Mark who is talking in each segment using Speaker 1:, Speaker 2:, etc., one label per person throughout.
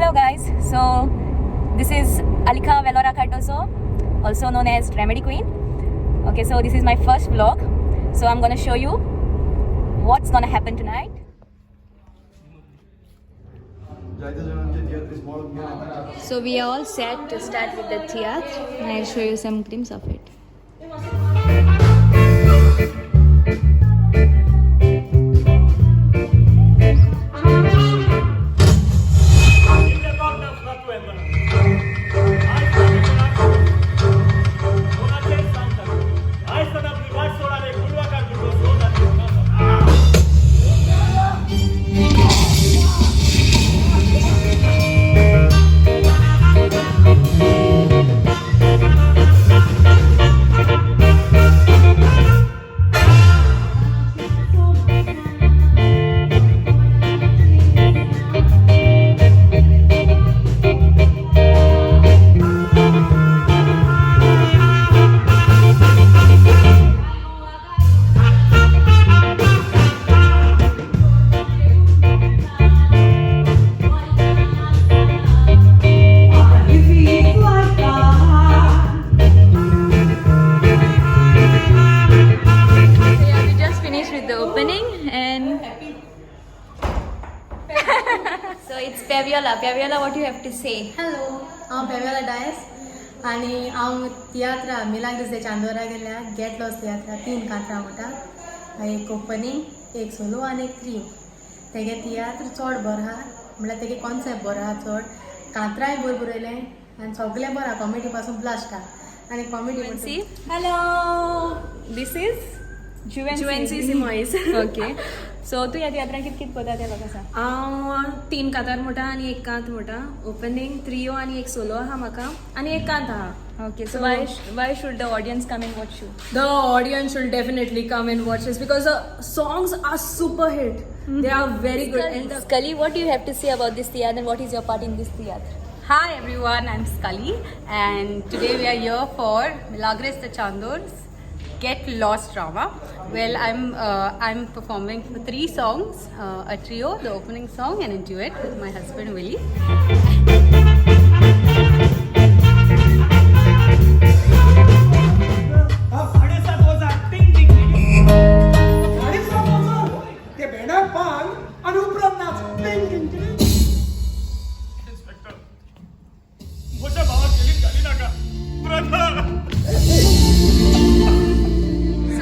Speaker 1: Hello guys, so this is Aleka Velora Cardoso, also known as Remedy Queen. Okay, so this is my first vlog, so I'm gonna show you what's gonna happen tonight. So we are all set to start with the Tiatr, and I'll show you some glimpse of it. So it's Paviola, what do you have to say?
Speaker 2: Hello, I'm Paviola Dias आणि हांव तियात्रा मिलाग्रिस दे चांदोरा गेल्या gate loss तियात्रा 3 कांतरां म्हणटा एक opening एक solo आनी एक trio तेगे तियात्र चड बरो आहा म्हणल्यार तेगे कॉन्सेप्ट बरो आहा चड कांतरांय बरयलें आनी सगळें बरो आहा कॉमेडी पासून ब्लास्ट आहा आनी comedy
Speaker 1: Hello, this is Juvency Simois. Okay. So तू या तियात्रांत कित कोता तें म्हाका सांग.
Speaker 3: हांव 3 कांतार म्हणटा आनी एक कांत म्हणटा ओपनिंग ट्रियो आनी एक सोलो आहा म्हाका आनी एक कांत आहा.
Speaker 1: Okay, so why should the audience come and watch you?
Speaker 3: The audience should definitely come and watch this because the songs are super hit. They are very good. And
Speaker 1: Scully, what do you have to say about this theatre and what is your part in this theatre?
Speaker 4: Hi everyone, I'm Scully and today we are here for Milagres the Chandor's Get Lost drama. Well, I'm performing for 3 songs, a trio, the opening song and a duet with my husband Willie.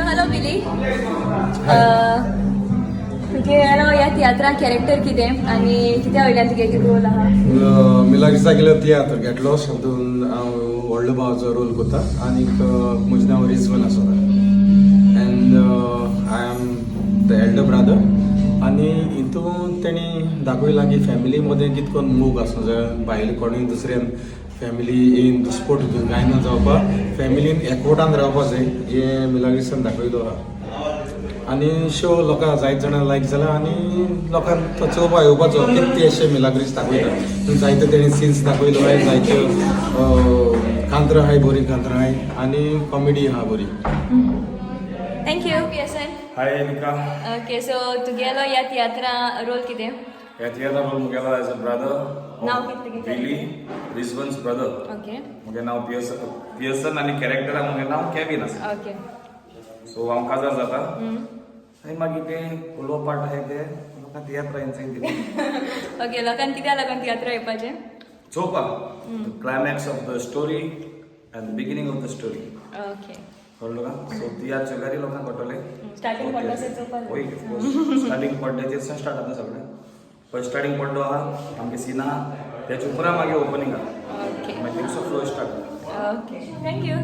Speaker 1: Hello Willie. तुगे ह्या तियात्रांत character कितें आनी कित्या वयल्यान तुगे कितें role आहा?
Speaker 5: मिलाग्रिसा गेलो तियात्र घेतलो हातून हांव व्हडलो भावाचो रोल करता आनीक म्हजें नांव रिजवन आसा end I am the Elder brother आनी हितून तेणी दाखयलां की फॅमिली मदें कितें करून मूग आसूं जाय भायले कोणूय दुसऱ्यान फॅमिली इन स्पोर्ट गायना जावपाक फॅमिलीन एकवटान रावपाक जाय हें मिलाग्रिसान दाखयलो आहा आनी शो लोकांक जायत जाणां लायक जाला आनी लोकांक तो चोवपा येवपाचो कितें अशें मिलाग्रिस दाखयता जायते तेणी सिन्स दाखयलो आहाय जायत्यो कांतरां आहाय बरी कांतरां आहाय आनी कॉमेडी आहा बरी.
Speaker 1: Thank you, PSN.
Speaker 6: Hi Aleka.
Speaker 1: Okay, so तुगेलो ह्या तियात्रां रोल कितें?
Speaker 6: ह्या तियात्रां रोल मुगेलो एज अ ब्रदर.
Speaker 1: नांव कितें
Speaker 6: विली, रिजवन्स ब्रदर.
Speaker 1: Okay.
Speaker 6: मुगे नांव पियर्सन आनी कॅरेक्टराक मुगे नांव कॅविन आसा.
Speaker 1: Okay.
Speaker 6: सो हांव काजार जाता आनी मागीर तें उलोवप पार्ट आहाय ते लोकांक तियात्रा इन्सायन दिता.
Speaker 1: Okay, लोकांक कित्या लागून तियात्रा येवपाचें?
Speaker 6: चोवपाक climax of the story and the beginning of the story.
Speaker 1: Okay.
Speaker 6: कळ्ळो का? सो तियात्र घरी लोकांक कळटलें.
Speaker 1: स्टार्टींग पडटासर चोवपाक.
Speaker 6: होय स्टार्टींग पड्ड्याचेर स्टार्ट जाता सगळें. फर्स्ट स्टार्टींग पड्डो आहा आमगे सीन आहा तेच्या उपरांत मागीर ओपनिंग आहा.
Speaker 1: Okay.
Speaker 6: मागीर थिंगसो फ्लो स्टार्ट जाता.
Speaker 1: Okay. Thank you.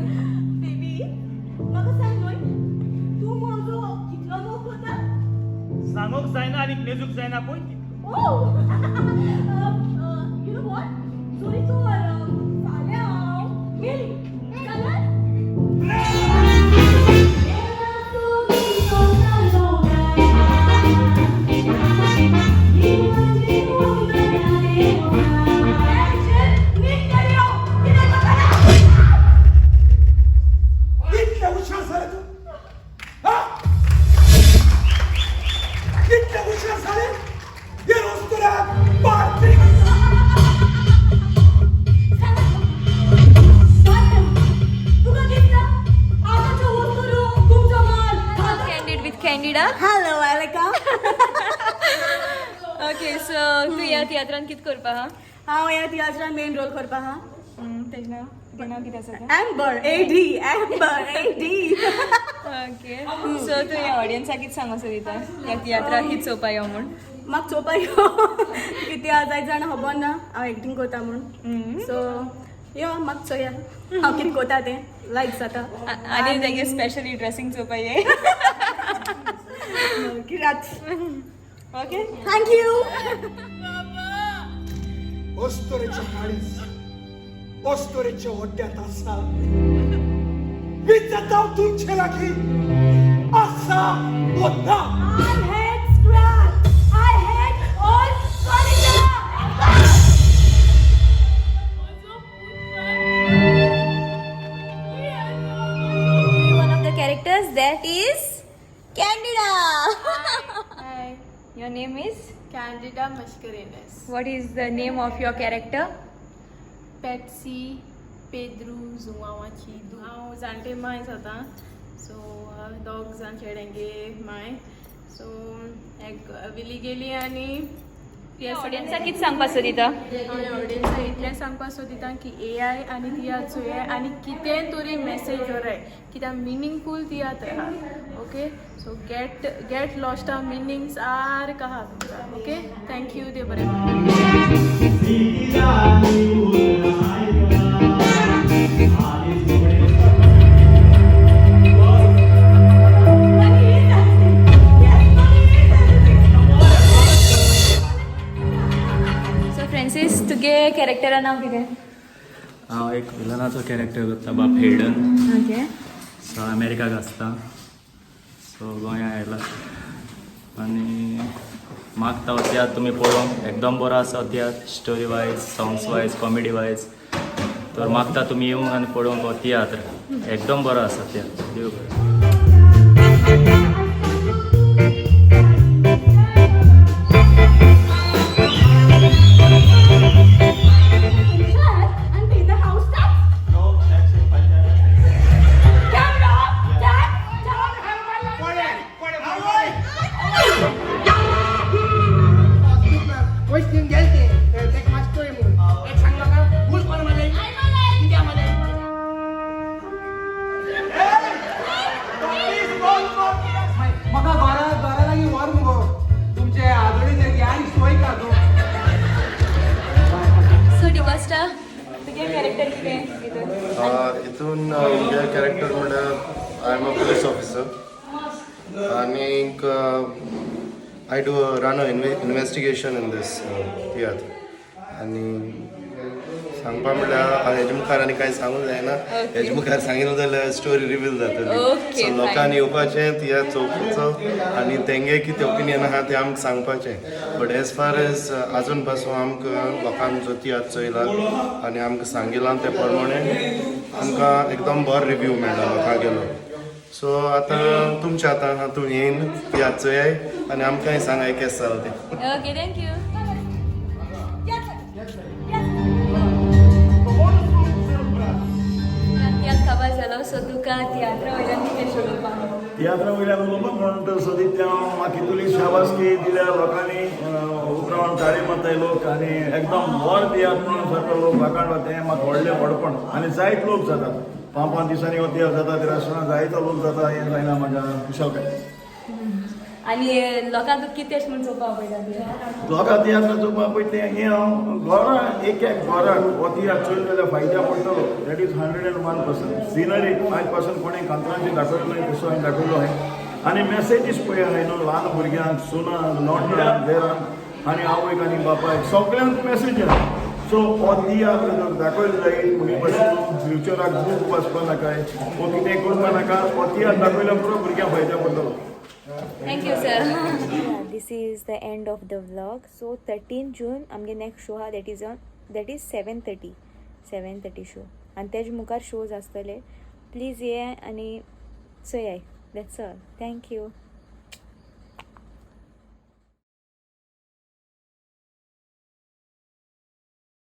Speaker 7: सांगोक जायना आनी मेजूक जायना पळय ती.
Speaker 2: You know what? Sorry to फाल्यां हांव मेली.
Speaker 7: Kitle uçan sarı, yer ostura, partik.
Speaker 1: तियात्रान कित करपा हा
Speaker 3: हांव ह्या तियात्रान मेन रोल करपा हा
Speaker 1: तेजें नांव कितें आसा
Speaker 3: एम्बर एडी
Speaker 1: ओके सो तूं ह्या ऑडियन्साक कितें सांगो सोदिता ह्या तियात्राक कित चोवपा यो म्हूण
Speaker 3: म्हाका चोवपा यो कित्याक जायत जाणां खबर ना हांव एक्टींग करता म्हूण सो यो म्हाका चोया हांव कितें करता तें लायक जाता
Speaker 1: आनी तेगे स्पेशली ड्रेसींग चोवपा ये
Speaker 3: कित्याक
Speaker 1: ओके
Speaker 3: थँक्यू
Speaker 8: ओस्तोरेच्या काळीस ओस्तोरेच्या ओड्यात आसा विचारता तुमचे लागीं आसा वता
Speaker 1: one of the characters that is Candida. Hi. Your name is?
Speaker 2: Candida Mascarenes.
Speaker 1: What is the name of your character?
Speaker 2: Patsy Pedro Zumawachi. हांव जाणटे माय जाता सो दोग जाण चेडे माय सो एक विली गेली आनी
Speaker 1: ऑडियन्साक कितें सांगपा सोदिता
Speaker 2: हांव ऑडियन्साक इतलें सांगपाक सोदिता की AI आनी तियात्र चोया आनी कितें तरी मेसेज जोराय कित्याक मिनींगफूल तियात्र आहा ओके सो गेट लॉस्ट आ मिनींग्स आर कहा ओके थँक्यू देव बरें
Speaker 1: सो फ्रांसीस तुगे कॅरेक्टरा नांव कितें
Speaker 6: हांव एक विलनाचो कॅरेक्टर करता बाप हेडन
Speaker 1: ओके
Speaker 6: सो अमेरिकाक आसता सो गोंया आयला आनी म्हाका तो तियात्र तुमी पळोवंक एकदम बरो आसा tiatr story wise songs wise comedy wise तर म्हाका तुमी येवंक आनी पळोवंक हो तियात्र एकदम बरो आसा तियात्र देव बरें
Speaker 8: वैष्णव गेलते ते मास्टर म्हणून एक सांगला का भूल कोण मध्ये इंडियामध्ये म्हाका घरा लागीं व्हर मुगो तुमचे आदोळी ज्ञान सोय का तूं
Speaker 1: सो डिकोस्टा तुगे कॅरेक्टर कितें हितून
Speaker 9: हितून म्हगे कॅरेक्टर म्हणल्यार I am a police officer आनीक I do run a investigation in this tiatr आनी सांगपा म्हणल्यार हेजे मुखार आनी कांय सांगूंक जायना हेजे मुखार सांगितलें जाल्यार स्टोरी रिवील जातली सो लोकांनी येवपाचें तियात्र चोवपाचो आनी तेंगे कितें ओपिनियन आहा तें आमकां सांगपाचें बट एज फार एज आजून पासून आमकां लोकांक जो तियात्र चोयला आनी आमकां सांगिलां ते प्रमाणे आमकां एकदम बरो रिव्यू मेळ्ळा लोकांक गेलो सो आतां तुमचें आतां हातून येवन तियात्र चोयाय आनी आमकांय सांगाय केस जालें तें
Speaker 1: ओके थँक्यू तियात्र खबर जालो सो तुका तियात्रा वयल्यान कितें शिकोवपाक
Speaker 7: तियात्रा वयल्यान उलोवपाक म्हणटा सोदीत म्हाका इतुली शाबासकी दिल्या लोकांनी उपरावण ताळी मारताय लोक आनी एकदम बरो तियात्र म्हणून सारको लोक वाकाण तें म्हाका व्हडलें व्हडपण आनी जायत लोक जातात 5-5 दिसांनी हो तियात्र जाता त्या रस्त्यार जायतो लोक जाता हें जायना म्हाज्या कुशलकाय
Speaker 1: आनी लोकांक कितें अशें म्हूण चोवपाक पळयता
Speaker 7: लोकां तियात्र चोवपाक पयलीं हें हांव घरां एक घराक हो तियात्र चोयलो जाल्यार फायद्या पडटलो दॅट इज 101%. सिनरी आयज पासून कोणें कांतरांची दाखयलो न्हय तसो हांवें दाखयलो हांवें आनी मेसेजीस पळय हांवें न्हू ल्हान भुरग्यांक सुनांक नोंडांक देरांक आनी आवयक आनी बापायक सगळ्यांक मेसेज सो हो तियात्र जर दाखयलो जायत मगे पासून फ्युचराक बूक वाचपा नाकाय वो कितें करपा नाका हो तियात्र दाखयलो पुरो भुरग्यांक फायद्या पडटलो
Speaker 1: Thank you, sir. Yeah, this is the end of the vlog. So 13 June आमगे next show हा that is 7:30 show आणि तेज मुखार shows आसतले. Please ये आणि चोयाय. That's all. Thank you.